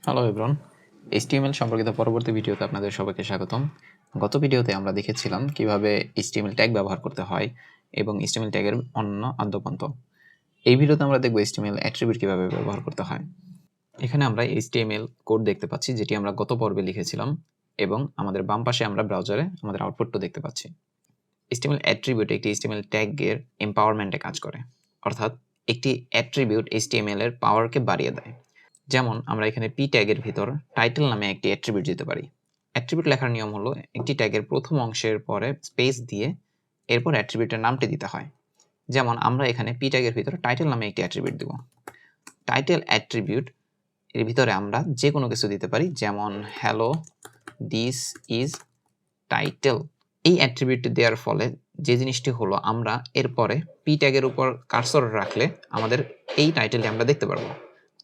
Hello everyone, HTML সম্পর্কিত পরবর্তী ভিডিওতে আপনাদের সবাইকে স্বাগতম। গত ভিডিওতে আমরা দেখেছিলাম কিভাবে এইচটিএমএল ট্যাগ ব্যবহার করতে হয় এবং এইচটিএমএল ট্যাগের অন্য আদ্যপান্ত। এই ভিডিওতে আমরা দেখব এইচটিএমএল অ্যাট্রিবিউট কিভাবে ব্যবহার করতে হয়। এখানে আমরা এইচটিএমএল কোড দেখতে পাচ্ছি যেটি আমরা গত পর্বে লিখেছিলাম এবং আমাদের বাম পাশে আমরা ব্রাউজারে আমাদের আউটপুটটা দেখতে পাচ্ছি। এইচটিএমএল অ্যাট্রিবিউট একটি এইচটিএমএল ট্যাগের এম্পাওয়ারমেন্টে কাজ করে, অর্থাৎ একটি অ্যাট্রিবিউট এইচটিএমএল এর পাওয়ারকে বাড়িয়ে দেয়। যেমন আমরা এখানে পি ট্যাগের ভিতর টাইটেল নামে একটি অ্যাট্রিবিউট দিতে পারি। অ্যাট্রিবিউট লেখার নিয়ম হলো একটি ট্যাগের প্রথম অংশের পরে স্পেস দিয়ে এরপর অ্যাট্রিবিউটের নামটি দিতে হয়। যেমন আমরা এখানে পি ট্যাগের ভিতরে টাইটেল নামে একটি অ্যাট্রিবিউট দেব। টাইটেল অ্যাট্রিবিউট এর ভিতরে আমরা যে কোনো কিছু দিতে পারি, যেমন হ্যালো দিস ইজ টাইটেল। এই অ্যাট্রিবিউটটি দেওয়ার ফলে যে জিনিসটি হলো, আমরা এরপরে পি ট্যাগের উপর কার্সর রাখলে আমাদের এই টাইটেলটি আমরা দেখতে পারবো।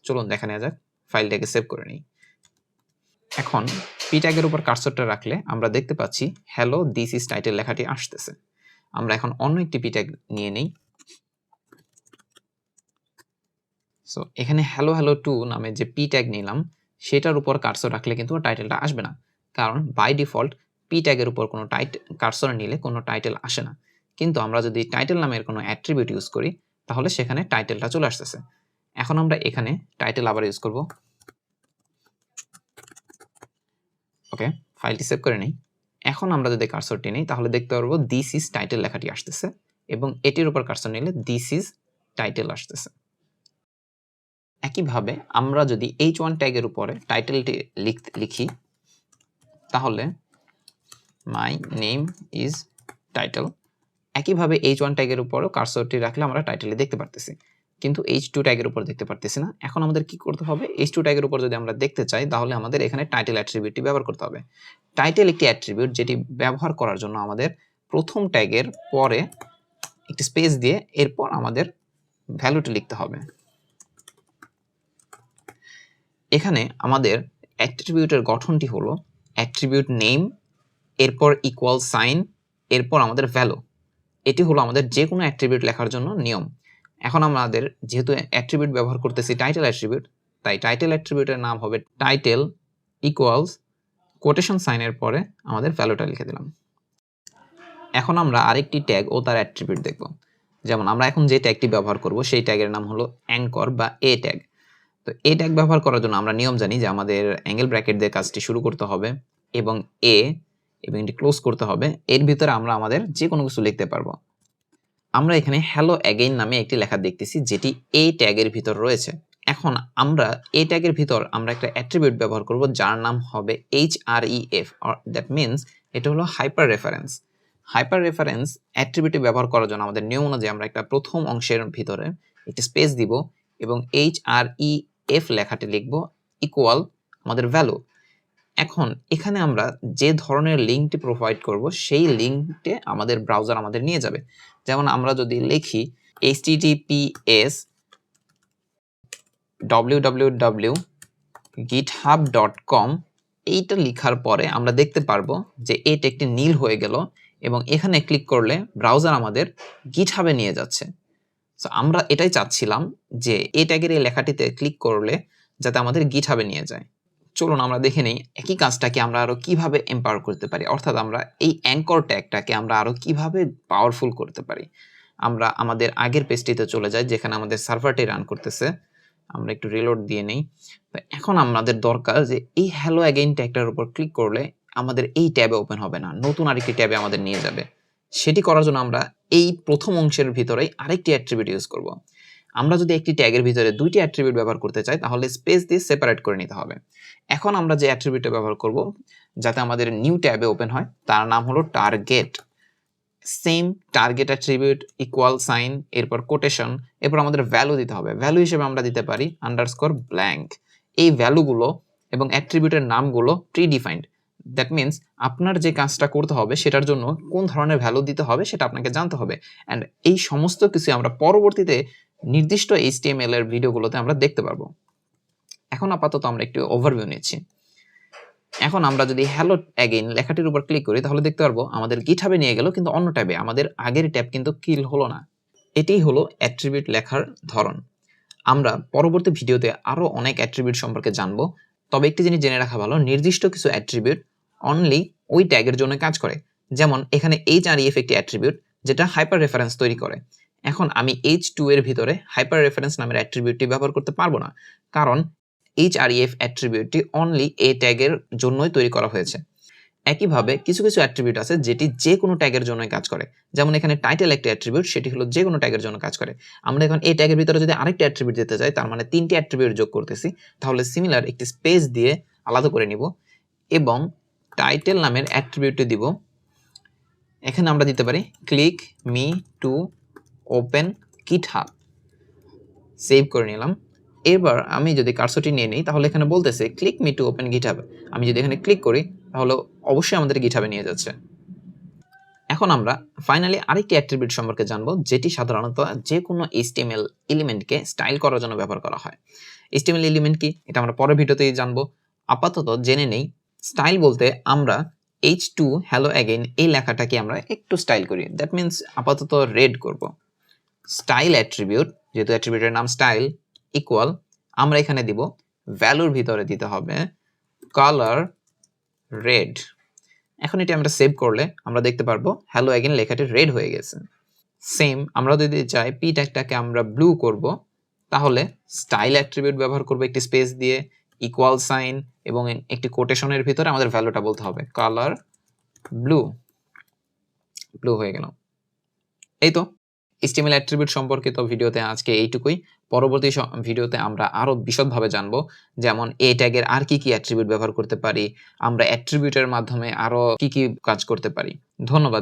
চলুন দেখা নেওয়া যাক, ফাইলটাকে সেভ করে নিই। এখন পি ট্যাগের উপর কার্সরটা রাখলে আমরা দেখতে পাচ্ছি হ্যালো দিস ইজ টাইটেল লেখাটি আসতেছে। আমরা এখন অন্য একটি পি ট্যাগ নিয়ে নেই। সো এখানে হ্যালো হ্যালো টু নামে যে পি ট্যাগ নিলাম সেটার উপর কার্সর রাখলে কিন্তু টাইটেলটা আসবে না, কারণ বাই ডিফল্ট পি ট্যাগের উপর কোনো কার্সর নিলে কোনো টাইটেল আসে না। কিন্তু আমরা যদি টাইটেল নামের কোনো অ্যাট্রিবিউট ইউজ করি তাহলে সেখানে টাইটেলটা চলে আসতেছে। এখন আমরা এখানে টাইটেল আবার ইউজ করব। ওকে, ফাইলটি সেভ করে নেই। এখন আমরা যদি কার্সরটি নেই তাহলে দেখতে পারবো দিস ইজ টাইটেল লেখাটি আসতেছে এবং এটির উপর কার্সর নিলে দিস ইজ টাইটেল আসতেছে। একইভাবে আমরা যদি h1 ট্যাগের উপরে টাইটেলটি লিখি তাহলে মাই নেম ইজ টাইটেল। একইভাবে h1 ট্যাগের উপরও কার্সরটি রাখলে আমরা টাইটেলটি দেখতে পারতেছি, কিন্তু h2 ট্যাগের উপর দেখতে পারতেছি না। এখন আমাদের কি করতে হবে? h2 ট্যাগের উপর যদি আমরা দেখতে চাই তাহলে আমাদের এখানে টাইটেল অ্যাট্রিবিউটটি ব্যবহার করতে হবে। টাইটেল একটি অ্যাট্রিবিউট যেটি ব্যবহার করার জন্য আমাদের প্রথম ট্যাগের পরে একটি স্পেস দিয়ে এরপর আমাদের ভ্যালুটি লিখতে হবে। এখানে আমাদের অ্যাট্রিবিউটের গঠনটি হলো অ্যাট্রিবিউট নেম, এরপর ইকুয়াল সাইন, এরপর আমাদের ভ্যালু। এটি হলো আমাদের যে কোনো অ্যাট্রিবিউট লেখার জন্য নিয়ম। এখন আমাদের যেহেতু অ্যাট্রিবিউট ব্যবহার করতেছি টাইটেল অ্যাট্রিবিউট, তাই টাইটেল অ্যাট্রিবিউটের নাম হবে টাইটেল ইকুয়ালস কোটেশন সাইনের পরে আমাদের ভ্যালুটা লিখে দিলাম। এখন আমরা আরেকটি ট্যাগ ও তার অ্যাট্রিবিউট দেখব। যেমন আমরা এখন যে ট্যাগটি ব্যবহার করব সেই ট্যাগের নাম হলো অ্যাঙ্কর বা এ ট্যাগ। তো এ ট্যাগ ব্যবহার করার জন্য আমরা নিয়ম জানি যে আমাদের অ্যাঙ্গেল ব্র্যাকেট দিয়ে কাজটি শুরু করতে হবে এবং এটি ক্লোজ করতে হবে। এর ভিতরে আমরা আমাদের যে কোনো কিছু লিখতে পারবো। আমরা এখানে হ্যালো অ্যাগেইন নামে একটি লেখা দেখতেছি যেটি এ ট্যাগের ভিতর রয়েছে। এখন আমরা এ ট্যাগের ভিতর আমরা একটা অ্যাট্রিবিউট ব্যবহার করব যার নাম হবে href, দ্যাট মিনস এটা হলো hyper reference. Hyper reference attribute ব্যবহার করার জন্য আমাদের নিয়ম অনুযায়ী আমরা একটা প্রথম অংশের ভিতরে একটি স্পেস দিব এবং href লেখাটি লিখব ইকুয়াল আমাদের ভ্যালু। এখন এখানে আমরা যে ধরনের লিঙ্কটি প্রোভাইড করব সেই লিঙ্কটে আমাদের ব্রাউজার আমাদের নিয়ে যাবে। যেমন আমরা যদি লিখি https://www.github.com, এইটা লেখার পরে আমরা দেখতে পারবো যে এই ট্যাগটি নীল হয়ে গেল এবং এখানে ক্লিক করলে ব্রাউজার আমাদের গিটহাবে নিয়ে যাচ্ছে। সো আমরা এটাই চাচ্ছিলাম যে এই ট্যাগের এই লেখাটিতে ক্লিক করলে যাতে আমাদের গিটহাবে নিয়ে যায়। চলুন আমরা দেখে নেই একই কাজটাকে আমরা আরো কিভাবে এম্পাওয়ার করতে পারি, অর্থাৎ আমরা এই অ্যাঙ্কর ট্যাগটাকে আমরা আরো কিভাবে পাওয়ারফুল করতে পারি। আমরা আমাদের আগের পেজটিতে চলে যাই যেখানে আমাদের সার্ভারটি রান করতেছে। আমরা একটু রিলোড দিয়ে নেই। তো এখন আমাদের দরকার যে এই হ্যালো অ্যাগেইন ট্যাগটার উপর ক্লিক করলে আমাদের এই ট্যাবে ওপেন হবে না, নতুন আরেকটি ট্যাবে আমাদের নিয়ে যাবে। সেটি করার জন্য আমরা এই প্রথম অংশের ভিতরেই আরেকটি অ্যাট্রিবিউট ইউজ করব। আমরা যদি একটি ট্যাগের ভিতরে দুইটি অ্যাট্রিবিউট ব্যবহার করতে চাই তাহলে স্পেস দিয়ে সেপারেট করে নিতে হবে। এখন আমরা যে অ্যাট্রিবিউটটা ব্যবহার করব যাতে আমাদের নিউ ট্যাবে ওপেন হয় তার নাম হলো target. Same target attribute equal sign, এরপর কোটেশন, এরপর আমাদের ভ্যালু দিতে হবে। ভ্যালু হিসেবে আমরা দিতে পারি আন্ডারস্কোর ব্ল্যাঙ্ক। এই ভ্যালুগুলো এবং অ্যাট্রিবিউটের নামগুলো প্রিডিফাইন্ড, দ্যাট মিনস আপনার যে কাজটা করতে হবে সেটার জন্য কোন ধরনের ভ্যালু দিতে হবে সেটা আপনাকে জানতে হবে। অ্যান্ড এই সমস্ত কিছু আমরা পরবর্তীতে নির্দিষ্ট HTML এর ভিডিওগুলোতে আমরা দেখতে পারবো। এখন আপাতত আমরা একটু ওভারভিউ নিচ্ছি। এখন আমরা যদি হ্যালো অ্যাগেইন লেখাটির উপর ক্লিক করি তাহলে দেখতে পারবো আমাদের গিটহাবে নিয়ে গেল, কিন্তু অন্য ট্যাবে। আমাদের আগের ট্যাব কিন্তু কিল হলো না। এটাই হলো অ্যাট্রিবিউট লেখার ধরন। আমরা পরবর্তী ভিডিওতে আরো অনেক অ্যাট্রিবিউট সম্পর্কে জানবো। তবে একটি জিনিস জেনে রাখা ভালো, নির্দিষ্ট কিছু অ্যাট্রিবিউট অনলি ওই ট্যাগের জন্য কাজ করে। যেমন এখানে href একটি অ্যাট্রিবিউট যেটা হাইপার রেফারেন্স তৈরি করে। এখন আমি h2 এর ভিতরে হাইপার রেফারেন্স নামের অ্যাট্রিবিউটটি ব্যবহার করতে পারবো না, কারণ href অ্যাট্রিবিউটটি অনলি এই ট্যাগের জন্যই তৈরি করা হয়েছে। একইভাবে কিছু কিছু অ্যাট্রিবিউট আছে যেটি যে কোনো ট্যাগের জন্যই কাজ করে। যেমন এখানে টাইটেল একটা অ্যাট্রিবিউট, সেটি হলো যে কোনো ট্যাগের জন্য কাজ করে। আমরা এখন এই ট্যাগের ভিতরে যদি আরেকটা অ্যাট্রিবিউট দিতে যাই, তার মানে 3টি অ্যাট্রিবিউট যোগ করতেছি, তাহলে সিমিলার একটি স্পেস দিয়ে আলাদা করে নিব এবং টাইটেল নামের অ্যাট্রিবিউটটি দিব। এখানে আমরা দিতে পারি click me to open GitHub. Save করে নিলাম। এবার আমি যদি কার্সরটি নিয়ে নিই, তাহলে এখানে বলতেছে click me to open GitHub. আমি যদি এখানে ক্লিক করি, তাহলে অবশ্যই আমাদের গিটহাবে নিয়ে যাচ্ছে। এখন আমরা ফাইনালি আরেকটি অ্যাট্রিবিউট সম্পর্কে জানবো, যেটি সাধারণত যে কোনো HTML এলিমেন্টকে স্টাইল করার জন্য ব্যবহার করা হয়। HTML এলিমেন্ট কি, এটা আমরা পরের ভিডিওতেই জানবো। আপাতত জেনে নেই, স্টাইল বলতে আমরা h2 হ্যালো অ্যাগেইন এই লেখাটাকে আমরা একটু স্টাইল করি। দ্যাট মিনস আপাতত রেড করব। স্টাইল অ্যাট্রিবিউট, যেহেতু অ্যাট্রিবিউটের নাম স্টাইল, ইকুয়াল আমরা এখানে দিব ভ্যালুর ভিতরে দিতে হবে কালার রেড। এখন এটি আমরা সেভ করলে আমরা দেখতে পারবো হ্যালো অ্যাগেইন লেখাটি রেড হয়ে গেছে। সেম আমরা যদি চাই পি ট্যাগটাকে আমরা ব্লু করব, তাহলে স্টাইল অ্যাট্রিবিউট ব্যবহার করব একটি স্পেস দিয়ে, ইকুয়াল সাইন এবং একটি কোটেশনের ভিতরে আমাদের ভ্যালুটা বলতে হবে কালার ব্লু। ব্লু হয়ে গেল। এই তো HTML অ্যাট্রিবিউট সম্পর্কিত ভিডিওতে আজকে এইটুকুই। পরবর্তী ভিডিওতে আমরা আরো বিশদভাবে জানবো, যেমন এই ট্যাগের আর কি কি অ্যাট্রিবিউট ব্যবহার করতে পারি, আমরা অ্যাট্রিবিউটের মাধ্যমে আরো কি কি কাজ করতে পারি। ধন্যবাদ।